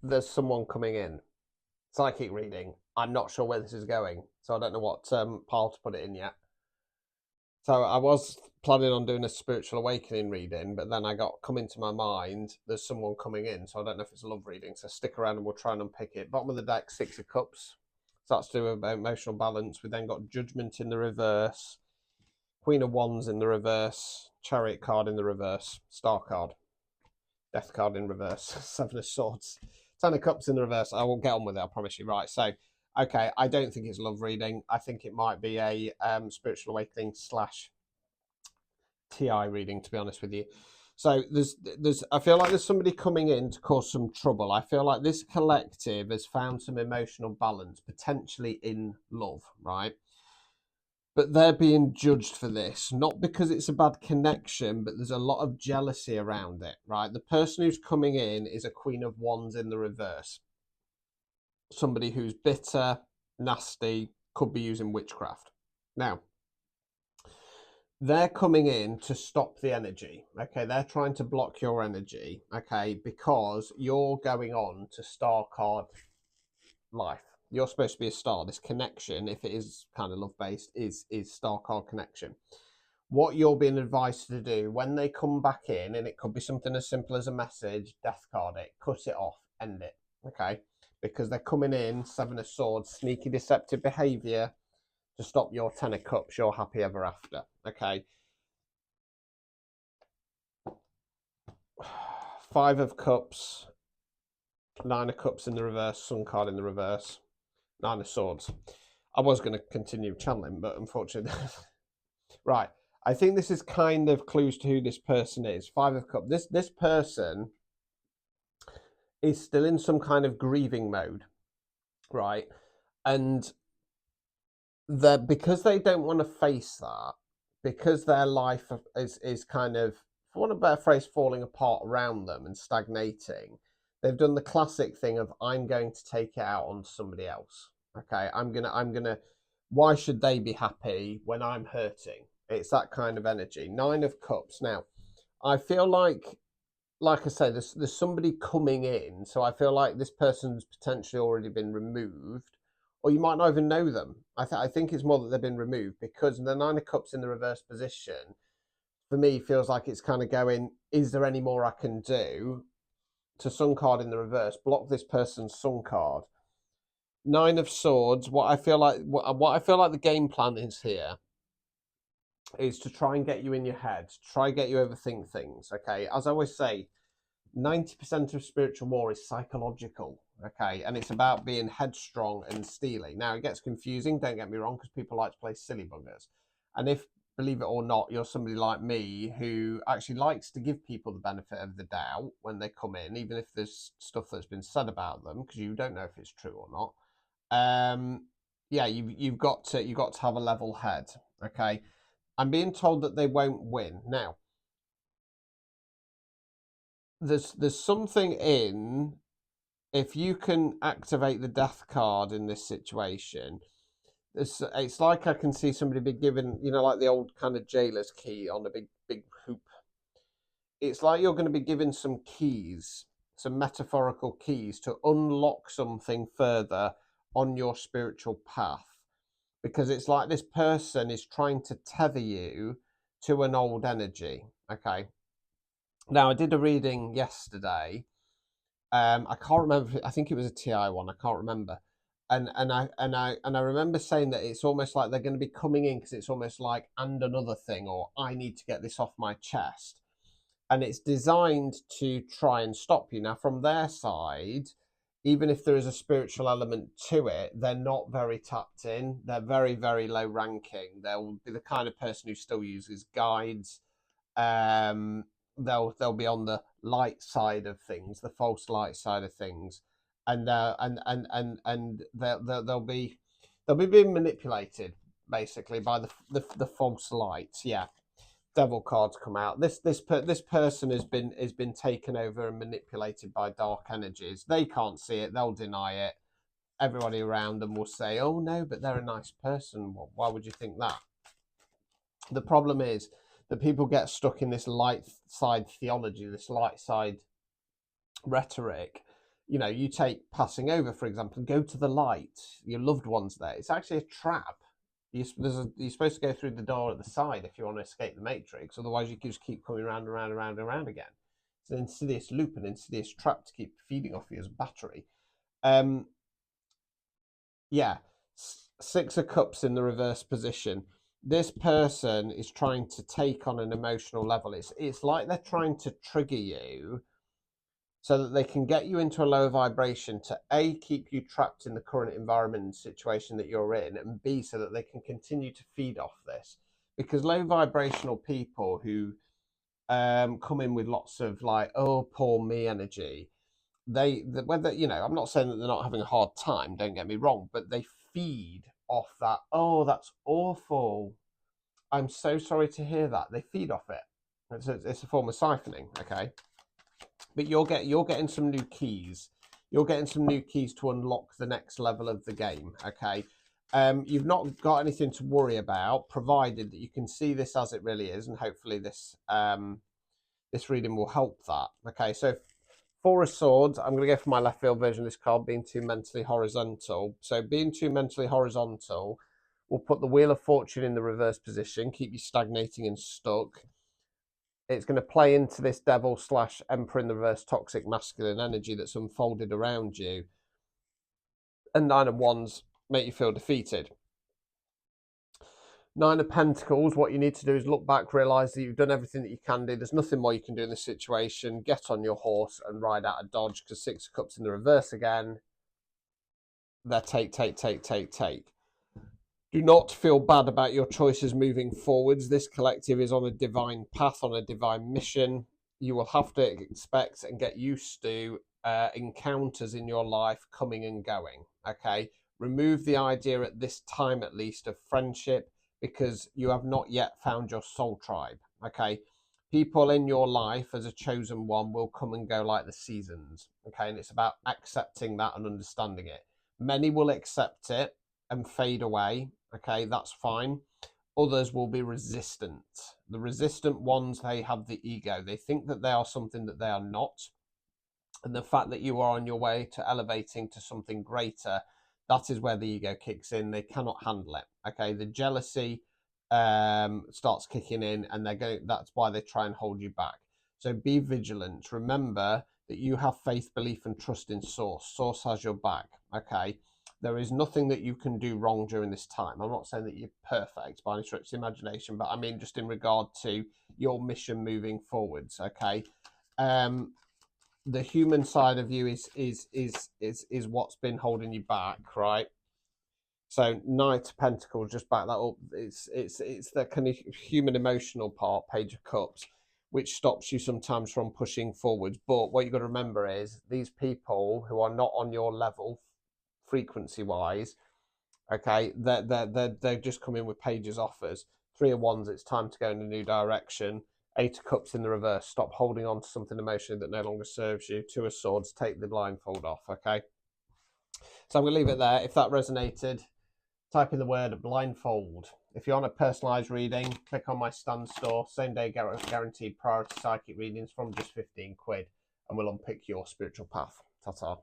there's someone coming in. Psychic reading. I'm not sure where this is going, so I don't know what pile to put it in yet. So I was planning on doing a spiritual awakening reading, but then I got come into my mind there's someone coming in, so I don't know if it's a love reading. So stick around and we'll try and unpick it. Bottom of the deck, Six of Cups. So that's to do with emotional balance. We then got Judgment in the reverse, Queen of Wands in the reverse, Chariot card in the reverse, Star card, Death card in reverse, Seven of Swords, Ten of Cups in the reverse. I will get on with it, I promise you. Right, so okay, I don't think it's love reading. I think it might be a spiritual awakening slash TI reading, to be honest with you. So I feel like there's somebody coming in to cause some trouble. I feel like this collective has found some emotional balance, potentially in love, right? But they're being judged for this, not because it's a bad connection, but there's a lot of jealousy around it, right? The person who's coming in is a Queen of Wands in the reverse. Somebody who's bitter, nasty, could be using witchcraft. Now, they're coming in to stop the energy. Okay, they're trying to block your energy. Okay, because you're going on to star card life. You're supposed to be a star. This connection, if it is kind of love based, is star card connection. What you're being advised to do when they come back in, and it could be something as simple as a message, death card it, cut it off, end it. Okay, because they're coming in, Seven of Swords, sneaky, deceptive behavior to stop your Ten of Cups, your happy ever after. Okay. Five of Cups, Nine of Cups in the reverse, Sun card in the reverse, Nine of Swords. I was going to continue channeling, but unfortunately, right. I think this is kind of clues to who this person is. Five of Cups. This person is still in some kind of grieving mode, right? And they're because they don't want to face that, because their life is kind of, for want of a better phrase, falling apart around them and stagnating. They've done the classic thing of I'm going to take it out on somebody else. Okay, I'm gonna. Why should they be happy when I'm hurting? It's that kind of energy. Nine of Cups. Now, I feel like I say, there's somebody coming in, so I feel like this person's potentially already been removed, or you might not even know them. I think it's more that they've been removed because the Nine of Cups in the reverse position, for me, feels like it's kind of going, is there any more I can do? To Sun card in the reverse, block this person's Sun card. Nine of Swords. What I feel like the game plan is here is to try and get you in your head, to try and get you overthink things. Okay, as I always say, 90% of spiritual war is psychological, okay, and it's about being headstrong and steely. Now, it gets confusing, don't get me wrong, because people like to play silly buggers. And if, believe it or not, you're somebody like me who actually likes to give people the benefit of the doubt when they come in, even if there's stuff that's been said about them, because you don't know if it's true or not. Yeah, you've got to have a level head, okay. I'm being told that they won't win now. There's something in, if you can activate the death card in this situation, it's like I can see somebody be given, like the old kind of jailer's key on a big hoop. It's like you're going to be given some keys, some metaphorical keys to unlock something further on your spiritual path, because it's like this person is trying to tether you to an old energy. Okay. Now, I did a reading yesterday. I can't remember. I think it was a TI one. I can't remember. And I remember saying that it's almost like they're going to be coming in because it's almost like and another thing, or I need to get this off my chest, and it's designed to try and stop you. Now, from their side, even if there is a spiritual element to it, they're not very tapped in. They're very, very low ranking. They'll be the kind of person who still uses guides. They'll be on the light side of things, the false light side of things, and they'll be being manipulated basically by the false lights. Yeah, devil cards come out. This person has been taken over and manipulated by dark energies. They can't see it. They'll deny it. Everybody around them will say, "Oh no, but they're a nice person." Well, why would you think that? The problem is that people get stuck in this light side theology, this light side rhetoric, you know, you take passing over, for example, and go to the light, your loved one's there. It's actually a trap. You're supposed to go through the door at the side if you want to escape the matrix. Otherwise, you can just keep coming around and around and around and around again. It's an insidious loop, an insidious trap to keep feeding off you as battery. Yeah, 6 of Cups in the reverse position. This person is trying to take on an emotional level. It's like they're trying to trigger you so that they can get you into a low vibration to A, keep you trapped in the current environment and situation that you're in, and B, so that they can continue to feed off this. Because low vibrational people who come in with lots of like, oh, poor me energy, whether, you know, I'm not saying that they're not having a hard time, don't get me wrong, but they feed off that, oh, that's awful, I'm so sorry to hear that. They feed off it. It's a form of siphoning, okay? But you're getting some new keys. You're getting some new keys to unlock the next level of the game, okay? You've not got anything to worry about, provided that you can see this as it really is, and hopefully this this reading will help that. Okay, so 4 of Swords, I'm going to go for my left field version of this card, being too mentally horizontal. So being too mentally horizontal will put the Wheel of Fortune in the reverse position, keep you stagnating and stuck. It's going to play into this Devil / Emperor in the reverse toxic masculine energy that's unfolded around you. And 9 of Wands make you feel defeated. 9 of Pentacles, what you need to do is look back, realise that you've done everything that you can do. There's nothing more you can do in this situation. Get on your horse and ride out of Dodge, because 6 of Cups in the reverse again. They're take. Do not feel bad about your choices moving forwards. This collective is on a divine path, on a divine mission. You will have to expect and get used to encounters in your life coming and going, okay? Remove the idea at this time, at least, of friendship, because you have not yet found your soul tribe, okay? People in your life as a chosen one will come and go like the seasons, okay? And it's about accepting that and understanding it. Many will accept it and fade away, okay? That's fine. Others will be resistant. The resistant ones, they have the ego. They think that they are something that they are not. And the fact that you are on your way to elevating to something greater, that is where the ego kicks in. They cannot handle it, okay? The jealousy starts kicking in, and that's why they try and hold you back. So be vigilant. Remember that you have faith, belief, and trust in Source. Source has your back, okay? There is nothing that you can do wrong during this time. I'm not saying that you're perfect by any stretch of the imagination, but I mean just in regard to your mission moving forwards, okay? The human side of you is what's been holding you back, right? So Knight of Pentacles, just back that up. It's the kind of human emotional part, Page of Cups, which stops you sometimes from pushing forwards. But what you've got to remember is these people who are not on your level, frequency wise, okay, they're just coming with Page's offers. 3 of Wands, it's time to go in a new direction. 8 of Cups in the reverse, stop holding on to something emotionally that no longer serves you. 2 of Swords, take the blindfold off, okay? So I'm going to leave it there. If that resonated, type in the word blindfold. If you want a personalised reading, click on my stand store. Same day guaranteed priority psychic readings from just 15 quid, and we'll unpick your spiritual path. Ta-ta.